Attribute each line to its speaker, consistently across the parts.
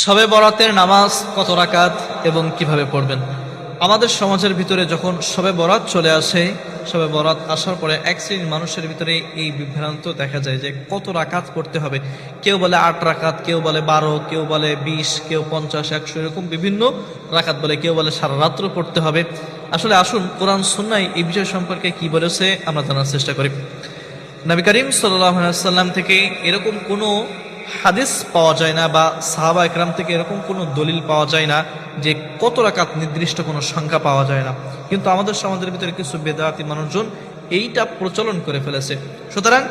Speaker 1: শবে বরাতের নামাজ কত রাকাত এবং কিভাবে পড়বেন? আমাদের সমাজের ভিতরে যখন শবে বরাত চলে আসে, শবে বরাত আসার পরে এক শ্রেণীর মানুষের ভিতরে এই বিভ্রান্ত দেখা যায় যে কত রাকাত পড়তে হবে। কেউ বলে 8 রাকাত, কেউ বলে 12, কেউ বলে 20, কেউ 50, 100, এরকম বিভিন্ন রাকাত বলে, কেউ বলে সারা রাত্র পড়তে হবে। আসলে আসুন কোরআন সুন্নাহ এই বিষয় সম্পর্কে কি বলেছে আমরা জানার চেষ্টা করি। নবী করিম সাল্লাল্লাহু আলাইহি ওয়াসাল্লাম থেকে এরকম কোনো হাদিস পাওয়া যায় না, বা সাহাবা একরাম থেকে এরকম কোনো দলিল পাওয়া যায় না যে কত রাকাত নির্দিষ্ট কোনো সংখ্যা পাওয়া যায় না। কিন্তু আমাদের সমাজের ভিতরে কিছু বেদাতি মানুষজন এইটা প্রচলন করে ফেলেছে। সুতরাং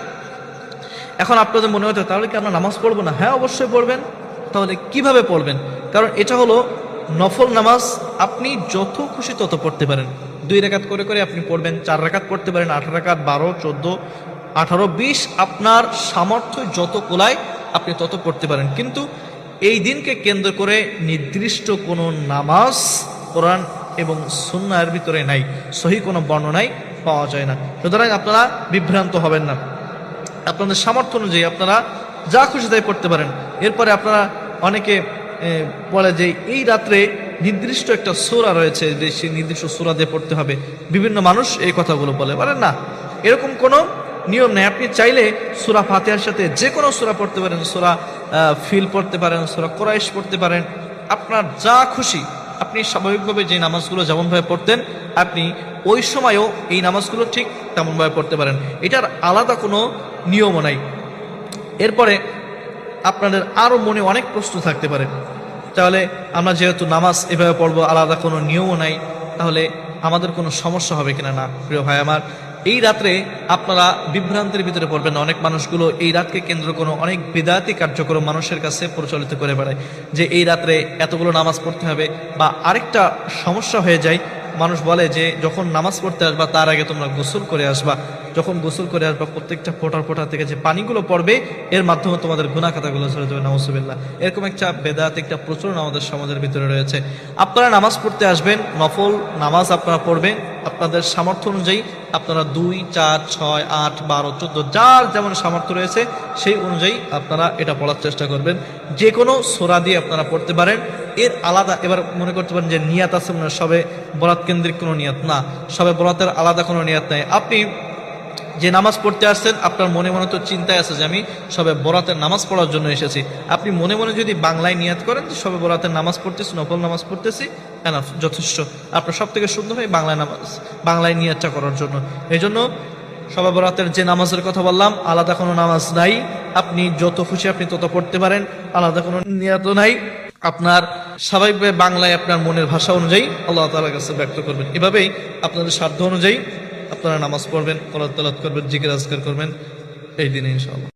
Speaker 1: এখন আপনাদের মনে হতে তাহলে কি আমরা নামাজ পড়বো না? হ্যাঁ, অবশ্যই পড়বেন। তাহলে কিভাবে পড়বেন? কারণ এটা হলো নফল নামাজ, আপনি যত খুশি তত পড়তে পারেন। 2 রাকাত করে করে আপনি পড়বেন, 4 রাকাত পড়তে পারেন, 8 রাকাত, 12, 14, 18, 20, আপনার সামর্থ্য যত কোলায় আপনি তত পড়তে পারেন। কিন্তু এই দিনকে কেন্দ্র করে নির্দিষ্ট কোনো নামাজ কোরআন এবং সুন্নাহর ভিতরে নাই, সহি কোনো বর্ণনায় পাওয়া যায় না। সুতরাং আপনারা বিভ্রান্ত হবেন না, আপনাদের সামর্থ্য অনুযায়ী আপনারা যা খুশি তাই পড়তে পারেন। এরপরে আপনারা অনেকে বলে যে এই রাত্রে নির্দিষ্ট একটা সূরা রয়েছে, যে সেই নির্দিষ্ট সূরা দিয়ে পড়তে হবে। বিভিন্ন মানুষ এই কথাগুলো বলেন না, এরকম কোনো নিয়ম নেই। আপনি চাইলে সূরা ফাতিহার সাথে যে কোনো সূরা পড়তে পারেন, সূরা ফিল পড়তে পারেন, সূরা কুরাইশ পড়তে পারেন, আপনার যা খুশি। আপনি স্বাভাবিকভাবে যে নামাজগুলো যেমনভাবে পড়তেন, আপনি ওই সময়ও এই নামাজগুলো ঠিক তেমনভাবে পড়তে পারেন। এটার আলাদা কোনো নিয়মও নাই। এরপরে আপনাদের আরও মনে অনেক প্রশ্ন থাকতে পারে, তাহলে আমরা যেহেতু নামাজ এভাবে পড়বো, আলাদা কোনো নিয়মও নাই, তাহলে আমাদের কোনো সমস্যা হবে কিনা? না প্রিয় ভাই আমার, এই রাত্রে আপনারা বিভ্রান্তির ভিতরে পড়বেন না। অনেক মানুষগুলো এই রাতকে কেন্দ্র করে অনেক বিদআতি কার্যক্রম মানুষের কাছে প্রচলিত করে বেড়ায় যে এই রাত্রে এতগুলো নামাজ পড়তে হবে। বা আরেকটা সমস্যা হয়ে যায়, মানুষ বলে যে যখন নামাজ পড়তে আসবা তার আগে তোমরা গোসল করে আসবা। যখন গোসল করে আসবা প্রত্যেকটা ফোঁটা থেকে যে পানিগুলো পড়বে এর মাধ্যমে তোমাদের গুনাহ খাতাগুলো ঝরে যাবে, নাউজুবিল্লাহ। এরকম একটা বেদাত, একটা প্রচলন আমাদের সমাজের ভিতরে রয়েছে। আপনারা নামাজ পড়তে আসবেন, নফল নামাজ আপনারা পড়বেন আপনাদের সামর্থ্য অনুযায়ী। আপনারা 2, 4, 6, 8, 12, 14 যার যেমন সামর্থ্য রয়েছে সেই অনুযায়ী আপনারা এটা পড়ার চেষ্টা করবেন। যে কোনো সূরা দিয়ে আপনারা পড়তে পারেন। এর আলাদা এবার মনে করতে পারেন যে নিয়াত আছে, মানে সবে বরাত কেন্দ্রিক কোনো নিয়াত না, সবে বরাতের আলাদা কোনো নিয়াত নাই। আপনি যে নামাজ পড়তে আসছেন, আপনার মনে মনে তো চিন্তায় আছে যে আমি সবে বরাতের নামাজ পড়ার জন্য এসেছি। আপনি মনে মনে যদি বাংলায় নিয়াত করেন যে সবে বরাতের নামাজ পড়তেছি, নফল নামাজ পড়তেছি, এনাফ, যথেষ্ট। আপনার সব থেকে সুন্দর হয় বাংলায় নিয়াতটা করার জন্য। এই জন্য সবে বরাতের যে নামাজের কথা বললাম, আলাদা কোনো নামাজ নাই। আপনি যত খুশি আপনি তত পড়তে পারেন, আলাদা কোনো নিয়াতও নাই। আপনার স্বাভাবিকভাবে বাংলায় আপনার মনের ভাষা অনুযায়ী আল্লাহ তাআলার কাছে ব্যক্ত করবেন। এভাবেই আপনাদের সাধ্য অনুযায়ী আপনারা নামাজ পড়বেন, কোরআন তেলাওয়াত করবেন, জিকির আজকার করবেন এই দিনে ইনশাআল্লাহ।